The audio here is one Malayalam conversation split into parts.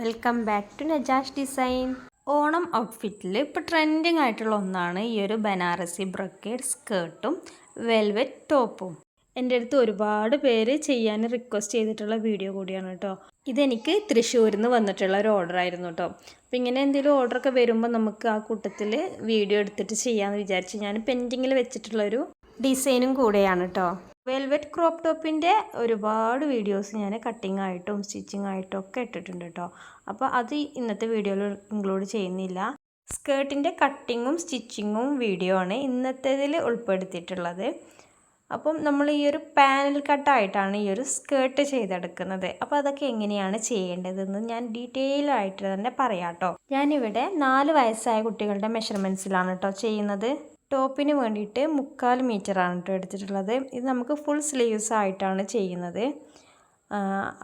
Welcome back to Najash design. Onam ഔട്ട്ഫിറ്റിൽ ഇപ്പോൾ ട്രെൻഡിങ് ആയിട്ടുള്ള ഒന്നാണ് ഈ ഒരു ബനാറസി ബ്രൊക്കേഡ് സ്കേർട്ടും വെൽവെറ്റ് ടോപ്പും. എൻ്റെ അടുത്ത് ഒരുപാട് പേര് ചെയ്യാൻ റിക്വസ്റ്റ് ചെയ്തിട്ടുള്ള വീഡിയോ കൂടിയാണ് കേട്ടോ. ഇതെനിക്ക് തൃശ്ശൂരിൽ നിന്ന് വന്നിട്ടുള്ള ഒരു ഓർഡർ ആയിരുന്നു കേട്ടോ. അപ്പോൾ ഇങ്ങനെ എന്തെങ്കിലും ഓർഡറൊക്കെ വരുമ്പോൾ നമുക്ക് ആ കൂട്ടത്തിൽ വീഡിയോ എടുത്തിട്ട് ചെയ്യാമെന്ന് വിചാരിച്ച് ഞാൻ പെൻഡിങ്ങിൽ വെച്ചിട്ടുള്ളൊരു ഡിസൈനും കൂടെയാണ് കേട്ടോ. വെൽവെറ്റ് ക്രോപ്പ് ടോപ്പിൻ്റെ ഒരുപാട് വീഡിയോസ് ഞാൻ കട്ടിങ് ആയിട്ടും സ്റ്റിച്ചിങ് ആയിട്ടും ഒക്കെ ഇട്ടിട്ടുണ്ട് കേട്ടോ. അപ്പോൾ അത് ഇന്നത്തെ വീഡിയോയിൽ ഇൻക്ലൂഡ് ചെയ്യുന്നില്ല. സ്കേർട്ടിൻ്റെ കട്ടിങ്ങും സ്റ്റിച്ചിങ്ങും വീഡിയോ ആണ് ഇന്നത്തേതിൽ ഉൾപ്പെടുത്തിയിട്ടുള്ളത്. അപ്പം നമ്മൾ ഈ ഒരു പാനൽ കട്ടായിട്ടാണ് ഈ ഒരു സ്കേർട്ട് ചെയ്തെടുക്കുന്നത്. അപ്പോൾ അതൊക്കെ എങ്ങനെയാണ് ചെയ്യേണ്ടതെന്ന് ഞാൻ ഡീറ്റെയിൽ ആയിട്ട് തന്നെ പറയാം കേട്ടോ. ഞാനിവിടെ 4 വയസ്സായ കുട്ടികളുടെ മെഷർമെൻറ്റ്സിലാണ് കേട്ടോ ചെയ്യുന്നത്. ടോപ്പിന് വേണ്ടിയിട്ട് 3/4 മീറ്ററാണ് കേട്ടോ എടുത്തിട്ടുള്ളത്. ഇത് നമുക്ക് ഫുൾ സ്ലീവ്സ് ആയിട്ടാണ് ചെയ്യുന്നത്.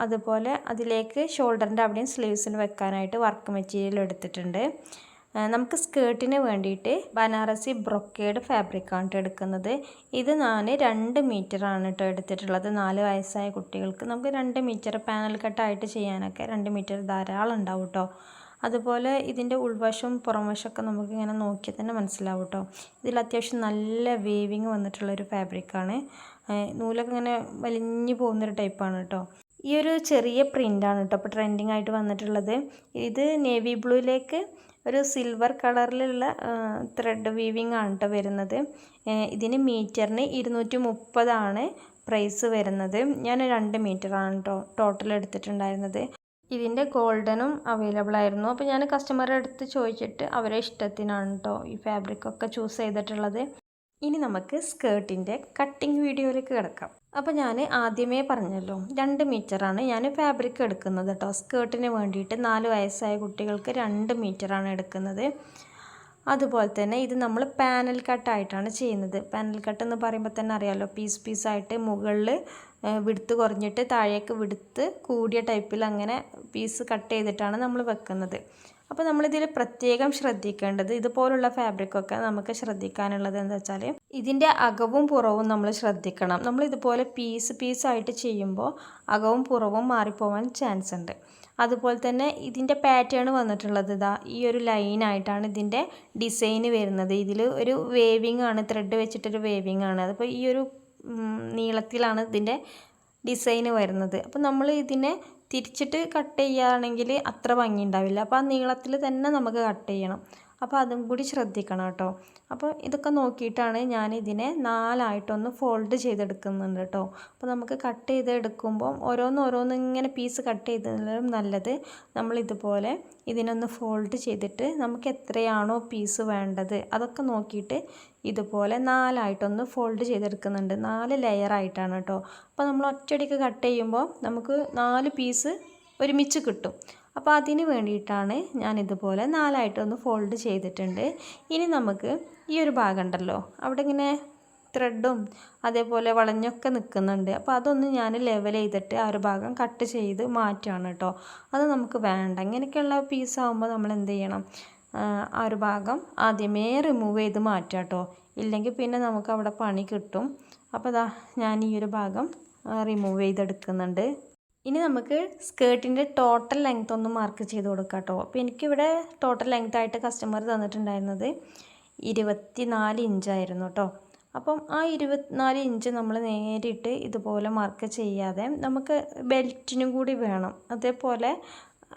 അതുപോലെ അതിലേക്ക് ഷോൾഡറിൻ്റെ അവിടെയും സ്ലീവ്സിന് വെക്കാനായിട്ട് വർക്ക് മെറ്റീരിയൽ എടുത്തിട്ടുണ്ട്. നമുക്ക് സ്കേർട്ടിന് വേണ്ടിയിട്ട് ബനാറസി ബ്രൊക്കേഡ് ഫാബ്രിക്കാണ് എടുക്കുന്നത്. ഇത് ഞാൻ 2 മീറ്ററാണ് കേട്ടോ എടുത്തിട്ടുള്ളത്. 4 വയസ്സായ കുട്ടികൾക്ക് നമുക്ക് 2 മീറ്റർ പാനൽ കട്ടായിട്ട് ചെയ്യാനൊക്കെ 2 മീറ്റർ ധാരാളം ഉണ്ടാവും കേട്ടോ. അതുപോലെ ഇതിൻ്റെ ഉൾവശവും പുറംവശമൊക്കെ നമുക്കിങ്ങനെ നോക്കിയാൽ തന്നെ മനസ്സിലാവും കേട്ടോ. ഇതിൽ അത്യാവശ്യം നല്ല വേവിങ് വന്നിട്ടുള്ളൊരു ഫാബ്രിക്കാണ്. നൂലൊക്കെ ഇങ്ങനെ വലിഞ്ഞു പോകുന്നൊരു ടൈപ്പാണ് കേട്ടോ. ഈ ഒരു ചെറിയ പ്രിൻ്റാണ് കേട്ടോ ഇപ്പോൾ ട്രെൻഡിങ് ആയിട്ട് വന്നിട്ടുള്ളത്. ഇത് നേവി ബ്ലൂയിലേക്ക് ഒരു സിൽവർ കളറിലുള്ള ത്രെഡ് വീവിങ് ആണ് കേട്ടോ വരുന്നത്. ഇതിന് മീറ്ററിന് 230 പ്രൈസ് വരുന്നത്. ഞാൻ 2 മീറ്ററാണ് കേട്ടോ ടോട്ടൽ എടുത്തിട്ടുണ്ടായിരുന്നത്. ഇതിൻ്റെ ഗോൾഡനും അവൈലബിൾ ആയിരുന്നു. അപ്പോൾ ഞാൻ കസ്റ്റമറുടെ അടുത്ത് ചോദിച്ചിട്ട് അവരെ ഇഷ്ടത്തിനാണ് കേട്ടോ ഈ ഫാബ്രിക്കൊക്കെ ചൂസ് ചെയ്തിട്ടുള്ളത്. ഇനി നമുക്ക് സ്കേർട്ടിൻ്റെ കട്ടിങ് വീഡിയോയിലേക്ക് കിടക്കാം. അപ്പോൾ ഞാൻ ആദ്യമേ പറഞ്ഞല്ലോ 2 മീറ്ററാണ് ഞാൻ ഫാബ്രിക് എടുക്കുന്നത് കേട്ടോ. സ്കേർട്ടിന് വേണ്ടിയിട്ട് 4 വയസ്സായ കുട്ടികൾക്ക് 2 മീറ്ററാണ് എടുക്കുന്നത്. അതുപോലെ തന്നെ ഇത് നമ്മൾ പാനൽ കട്ടായിട്ടാണ് ചെയ്യുന്നത്. പാനൽ കട്ട് എന്ന് പറയുമ്പോൾ തന്നെ അറിയാമല്ലോ, പീസായിട്ട് മുകളിൽ വിടുത്ത് കുറഞ്ഞിട്ട് താഴേക്ക് വിടുത്ത് കൂടിയ ടൈപ്പിൽ അങ്ങനെ പീസ് കട്ട് ചെയ്തിട്ടാണ് നമ്മൾ വെക്കുന്നത്. അപ്പോൾ നമ്മളിതിൽ പ്രത്യേകം ശ്രദ്ധിക്കേണ്ടത്, ഇതുപോലുള്ള ഫാബ്രിക്കൊക്കെ നമുക്ക് ശ്രദ്ധിക്കാനുള്ളത് എന്താ വെച്ചാൽ ഇതിൻ്റെ അകവും പുറവും നമ്മൾ ശ്രദ്ധിക്കണം. നമ്മൾ ഇതുപോലെ പീസായിട്ട് ചെയ്യുമ്പോൾ അകവും പുറവും മാറിപ്പോവാൻ ചാൻസ് ഉണ്ട്. അതുപോലെ തന്നെ ഇതിൻ്റെ പാറ്റേൺ വന്നിട്ടുള്ളത് ഇതാ ഈ ഒരു ലൈനായിട്ടാണ് ഇതിൻ്റെ ഡിസൈന് വരുന്നത്. ഇതിൽ ഒരു വേവിങ് ആണ്, ത്രെഡ് വെച്ചിട്ടൊരു വേവിങ് ആണ്. അതിപ്പോൾ ഈ ഒരു നീളത്തിലാണ് ഇതിൻ്റെ ഡിസൈന് വരുന്നത്. അപ്പോൾ നമ്മൾ ഇതിനെ തിരിച്ചിട്ട് കട്ട് ചെയ്യുകയാണെങ്കിൽ അത്ര ഭംഗി ഉണ്ടാവില്ല. അപ്പോൾ ആ നീളത്തിൽ തന്നെ നമുക്ക് കട്ട് ചെയ്യണം. അപ്പോൾ അതും കൂടി ശ്രദ്ധിക്കണം കേട്ടോ. അപ്പോൾ ഇതൊക്കെ നോക്കിയിട്ടാണ് ഞാൻ ഇതിനെ 4 ഫോൾഡ് ചെയ്തെടുക്കുന്നുണ്ട് കേട്ടോ. അപ്പോൾ നമുക്ക് കട്ട് ചെയ്തെടുക്കുമ്പോൾ ഓരോന്ന് ഇങ്ങനെ പീസ് കട്ട് ചെയ്തതിലും നല്ലത് നമ്മൾ ഇതുപോലെ ഇതിനൊന്ന് ഫോൾഡ് ചെയ്തിട്ട് നമുക്ക് എത്രയാണോ പീസ് വേണ്ടത് അതൊക്കെ നോക്കിയിട്ട് ഇതുപോലെ 4 ഫോൾഡ് ചെയ്തെടുക്കുന്നുണ്ട്. 4 ലെയറായിട്ടാണ് കേട്ടോ. അപ്പോൾ നമ്മൾ ഒറ്റയടിക്ക് കട്ട് ചെയ്യുമ്പോൾ നമുക്ക് 4 പീസ് ഒരുമിച്ച് കിട്ടും. അപ്പോൾ അതിന് വേണ്ടിയിട്ടാണ് ഞാനിതുപോലെ 4 ഫോൾഡ് ചെയ്തിട്ടുണ്ട്. ഇനി നമുക്ക് ഈ ഒരു ഭാഗം ഉണ്ടല്ലോ, അവിടെ ഇങ്ങനെ ത്രെഡും അതേപോലെ വളഞ്ഞൊക്കെ നിൽക്കുന്നുണ്ട്. അപ്പോൾ അതൊന്ന് ഞാൻ ലെവൽ ചെയ്തിട്ട് ആ ഒരു ഭാഗം കട്ട് ചെയ്ത് മാറ്റുകയാണ് കേട്ടോ. അത് നമുക്ക് വേണ്ട. ഇങ്ങനെയൊക്കെയുള്ള പീസാകുമ്പോൾ നമ്മൾ എന്ത് ചെയ്യണം, ആ ഒരു ഭാഗം ആദ്യമേ റിമൂവ് ചെയ്ത് മാറ്റുക കേട്ടോ. ഇല്ലെങ്കിൽ പിന്നെ നമുക്ക് അവിടെ പണി കിട്ടും. അപ്പോൾ ഇതാ ഞാൻ ഈ ഒരു ഭാഗം റിമൂവ് ചെയ്തെടുക്കുന്നുണ്ട്. ഇനി നമുക്ക് സ്കേർട്ടിൻ്റെ ടോട്ടൽ ലെങ്ത് ഒന്ന് മാർക്ക് ചെയ്ത് കൊടുക്കാം കേട്ടോ. അപ്പോൾ എനിക്കിവിടെ ടോട്ടൽ ലെങ്ത് ആയിട്ട് കസ്റ്റമർ തന്നിട്ടുണ്ടായിരുന്നത് 24 ഇഞ്ചായിരുന്നു കേട്ടോ. അപ്പം ആ 24 ഇഞ്ച് നമ്മൾ നേരിട്ട് ഇതുപോലെ മാർക്ക് ചെയ്യാതെ നമുക്ക് ബെൽറ്റിനും കൂടി വേണം. അതേപോലെ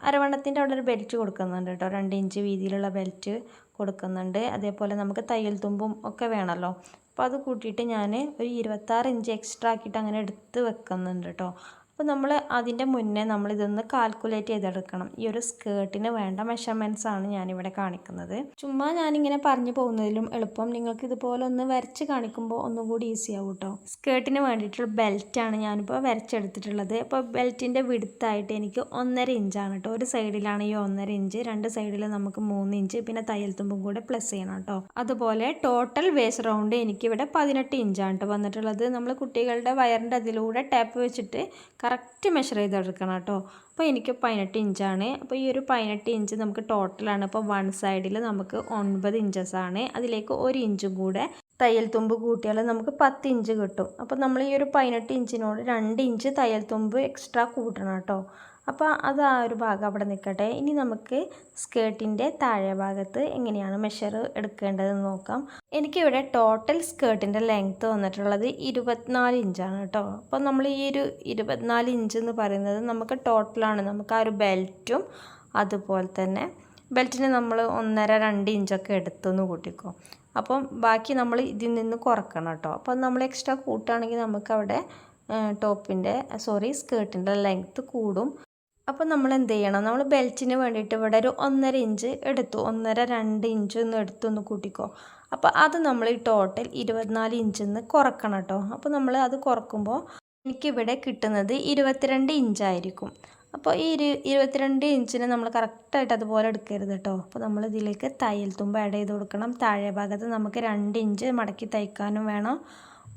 അരവണ്ണത്തിൻ്റെ അവിടെ ഒരു ബെൽറ്റ് കൊടുക്കുന്നുണ്ട് കേട്ടോ. 2 ഇഞ്ച് വീതിയിലുള്ള ബെൽറ്റ് കൊടുക്കുന്നുണ്ട്. അതേപോലെ നമുക്ക് തയ്യൽ തുമ്പും ഒക്കെ വേണമല്ലോ. അപ്പോൾ അത് കൂട്ടിയിട്ട് ഞാൻ ഒരു 26 ഇഞ്ച് എക്സ്ട്രാ ആക്കിയിട്ട് അങ്ങനെ എടുത്ത് വെക്കുന്നുണ്ട് കേട്ടോ. അപ്പോൾ നമ്മൾ അതിൻ്റെ മുന്നേ നമ്മളിതൊന്ന് കാൽക്കുലേറ്റ് ചെയ്തെടുക്കണം. ഈ ഒരു സ്കേർട്ടിന് വേണ്ട മെഷർമെൻറ്റ്സ് ആണ് ഞാനിവിടെ കാണിക്കുന്നത്. ചുമ്മാ ഞാനിങ്ങനെ പറഞ്ഞു പോകുന്നതിലും എളുപ്പം നിങ്ങൾക്ക് ഇതുപോലെ ഒന്ന് വരച്ച് കാണിക്കുമ്പോൾ ഒന്നും കൂടി ഈസി ആവും കേട്ടോ. സ്കേർട്ടിന് വേണ്ടിയിട്ടുള്ള ബെൽറ്റാണ് ഞാനിപ്പോൾ വരച്ചെടുത്തിട്ടുള്ളത്. അപ്പോൾ ബെൽറ്റിൻ്റെ വിടുത്തായിട്ട് എനിക്ക് 1.5 ഇഞ്ചാണ് കേട്ടോ. ഒരു സൈഡിലാണ് ഈ 1.5 ഇഞ്ച്, 2 സൈഡിൽ നമുക്ക് 3 ഇഞ്ച്, പിന്നെ തയ്യൽ തുമ്പും കൂടെ പ്ലസ് ചെയ്യണം കേട്ടോ. അതുപോലെ ടോട്ടൽ വേസ്റ്റ് റൗണ്ട് എനിക്കിവിടെ 18 ഇഞ്ചാണ് കേട്ടോ വന്നിട്ടുള്ളത്. നമ്മൾ കുട്ടികളുടെ വയറിൻ്റെ അതിലൂടെ ടാപ്പ് വെച്ചിട്ട് കറക്റ്റ് മെഷർ ചെയ്തെടുക്കണം കേട്ടോ. അപ്പോൾ എനിക്ക് 18 ഇഞ്ചാണ്. അപ്പോൾ ഈ ഒരു 18 ഇഞ്ച് നമുക്ക് ടോട്ടലാണ്. അപ്പോൾ 1 സൈഡിൽ നമുക്ക് 9 ഇഞ്ചസാണ്. അതിലേക്ക് 1 ഇഞ്ചും കൂടെ തയ്യൽ തുമ്പ് കൂട്ടിയാൽ നമുക്ക് 10 ഇഞ്ച് കിട്ടും. അപ്പോൾ നമ്മൾ ഈ ഒരു 18 ഇഞ്ചിനോട് 2 ഇഞ്ച് തയ്യൽ തുമ്പ് എക്സ്ട്രാ കൂട്ടണം കേട്ടോ. അപ്പോൾ അത് ആ ഒരു ഭാഗം അവിടെ നിൽക്കട്ടെ. ഇനി നമുക്ക് സ്കേർട്ടിൻ്റെ താഴെ ഭാഗത്ത് എങ്ങനെയാണ് മെഷർ എടുക്കേണ്ടതെന്ന് നോക്കാം. എനിക്കിവിടെ ടോട്ടൽ സ്കേർട്ടിൻ്റെ ലെങ്ത്ത് വന്നിട്ടുള്ളത് 24 ഇഞ്ചാണ് കേട്ടോ. അപ്പോൾ നമ്മൾ ഈ ഒരു 24 ഇഞ്ച് എന്ന് പറയുന്നത് നമുക്ക് ടോട്ടലാണ്. നമുക്ക് ആ ഒരു ബെൽറ്റും അതുപോലെ തന്നെ ബെൽറ്റിന് നമ്മൾ 1.5-2 ഇഞ്ചൊക്കെ എടുത്തൊന്ന് കൂട്ടിക്കോ. അപ്പം ബാക്കി നമ്മൾ ഇതിൽ നിന്ന് കുറക്കണം കേട്ടോ. അപ്പം നമ്മൾ എക്സ്ട്രാ കൂട്ടുകയാണെങ്കിൽ നമുക്കവിടെ സ്കേർട്ടിൻ്റെ ലെങ്ത്ത് കൂടും. അപ്പോൾ നമ്മൾ എന്ത് ചെയ്യണം, നമ്മൾ ബെൽറ്റിന് വേണ്ടിയിട്ട് ഇവിടെ ഒരു 1.5 ഇഞ്ച് എടുത്തു, 1.5-2 ഇഞ്ച് ഒന്ന് എടുത്തൊന്ന് കൂട്ടിക്കോ. അപ്പോൾ അത് നമ്മൾ ഈ ടോട്ടൽ 24 ഇഞ്ചിൽ നിന്ന് കുറക്കണം കേട്ടോ. അപ്പോൾ നമ്മൾ അത് കുറക്കുമ്പോൾ എനിക്കിവിടെ കിട്ടുന്നത് 22 ഇഞ്ചായിരിക്കും. അപ്പോൾ ഈ 22 ഇഞ്ചിന് നമ്മൾ കറക്റ്റായിട്ട് അതുപോലെ എടുക്കരുത് കേട്ടോ. അപ്പോൾ നമ്മൾ ഇതിലേക്ക് തയ്യൽ തുമ്പ് ആഡ് ചെയ്ത് കൊടുക്കണം. താഴെ ഭാഗത്ത് നമുക്ക് 2 ഇഞ്ച് മടക്കി തയ്ക്കാനും വേണം.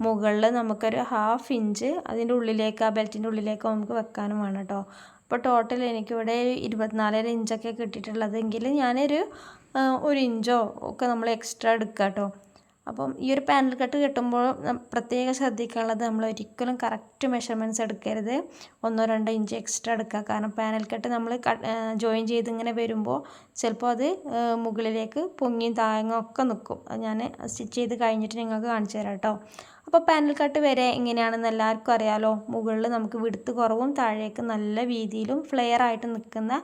മുകളിൽ നമുക്കൊരു 1/2 ഇഞ്ച് അതിൻ്റെ ഉള്ളിലേക്ക്, ആ ബെൽറ്റിൻ്റെ ഉള്ളിലേക്ക് നമുക്ക് വെക്കാനും വേണം കേട്ടോ. അപ്പോൾ ടോട്ടൽ എനിക്കിവിടെ 24.5 ഇഞ്ചൊക്കെ കിട്ടിയിട്ടുള്ളതെങ്കിൽ ഞാനൊരു 1 ഇഞ്ചോ ഒക്കെ നമ്മൾ എക്സ്ട്രാ എടുക്കുക കേട്ടോ. അപ്പം ഈ ഒരു പാനൽ കട്ട് കിട്ടുമ്പോൾ പ്രത്യേകം ശ്രദ്ധിക്കാനുള്ളത്, നമ്മൾ ഒരിക്കലും കറക്റ്റ് മെഷർമെൻറ്റ്സ് എടുക്കരുത്. 1-2 ഇഞ്ച് എക്സ്ട്രാ എടുക്കുക. കാരണം പാനൽ കട്ട് നമ്മൾ ജോയിൻ ചെയ്ത് ഇങ്ങനെ വരുമ്പോൾ ചിലപ്പോൾ അത് മുകളിലേക്ക് പൊങ്ങിയും താങ്ങും ഒക്കെ നിൽക്കും. അത് ഞാൻ സ്റ്റിച്ച് ചെയ്ത് കഴിഞ്ഞിട്ട് നിങ്ങൾക്ക് കാണിച്ചു തരാം കേട്ടോ. അപ്പോൾ പാനൽ കട്ട് വരെ എങ്ങനെയാണെന്ന് എല്ലാവർക്കും അറിയാലോ. മുകളിൽ നമുക്ക് വിടുത്ത് കുറവും താഴേക്ക് നല്ല വീതിയിലും ഫ്ലെയർ ആയിട്ട് നിൽക്കുന്ന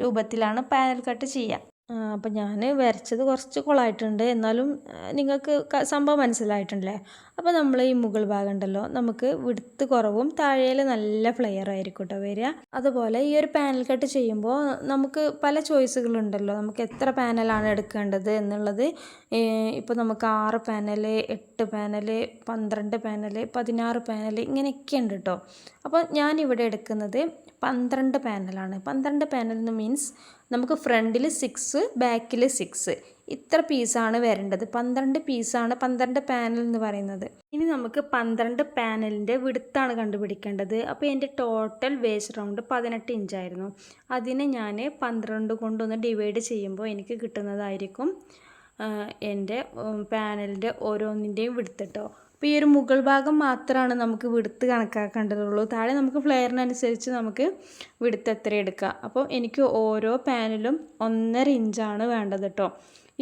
രൂപത്തിലാണ് പാനൽ കട്ട് ചെയ്യുക. അപ്പോൾ ഞാൻ വരച്ചത് കുറച്ച് കൊളായിട്ടുണ്ട്, എന്നാലും നിങ്ങൾക്ക് സംഭവം മനസ്സിലായിട്ടുണ്ടല്ലേ. അപ്പോൾ നമ്മൾ ഈ മുകൾ ഭാഗം ഉണ്ടല്ലോ, നമുക്ക് വിടുത്ത് കുറവും താഴേൽ നല്ല ഫ്ലെയർ ആയിരിക്കും കേട്ടോ വരിക. അതുപോലെ ഈ ഒരു പാനൽ കട്ട് ചെയ്യുമ്പോൾ നമുക്ക് പല ചോയ്സുകളുണ്ടല്ലോ, നമുക്ക് എത്ര പാനലാണ് എടുക്കേണ്ടത് എന്നുള്ളത്. ഇപ്പോൾ നമുക്ക് 6 പാനൽ, 8 പാനൽ, 12 പാനൽ, 16 പാനൽ ഇങ്ങനെയൊക്കെ ഉണ്ട് കേട്ടോ. അപ്പോൾ ഞാനിവിടെ എടുക്കുന്നത് 12 പാനലാണ്. 12 പാനൽ എന്ന് മീൻസ് നമുക്ക് ഫ്രണ്ടിൽ 6, ബാക്കിൽ 6, ഇത്ര പീസാണ് വരേണ്ടത്. 12 പീസാണ് 12 പാനൽ എന്ന് പറയുന്നത്. ഇനി നമുക്ക് 12 പാനലിൻ്റെ വിടുത്താണ് കണ്ടുപിടിക്കേണ്ടത്. അപ്പോൾ എൻ്റെ ടോട്ടൽ വേസ്റ്റ് റൗണ്ട് 18 ഇഞ്ചായിരുന്നു. അതിനെ ഞാൻ 12 കൊണ്ടൊന്ന് ഡിവൈഡ് ചെയ്യുമ്പോൾ എനിക്ക് കിട്ടുന്നതായിരിക്കും എൻ്റെ പാനലിൻ്റെ ഓരോന്നിൻ്റെയും വിടുത്ത് കേട്ടോ. അപ്പോൾ ഈ ഒരു മുകൾ ഭാഗം മാത്രമാണ് നമുക്ക് വിടുത്ത് കണക്കാക്കേണ്ടതുള്ളൂ. താഴെ നമുക്ക് ഫ്ലെയറിനനുസരിച്ച് നമുക്ക് വിടുത്ത് എത്ര എടുക്കാം. അപ്പോൾ എനിക്ക് ഓരോ പാനലും 1.5 ഇഞ്ചാണ് വേണ്ടത് കേട്ടോ.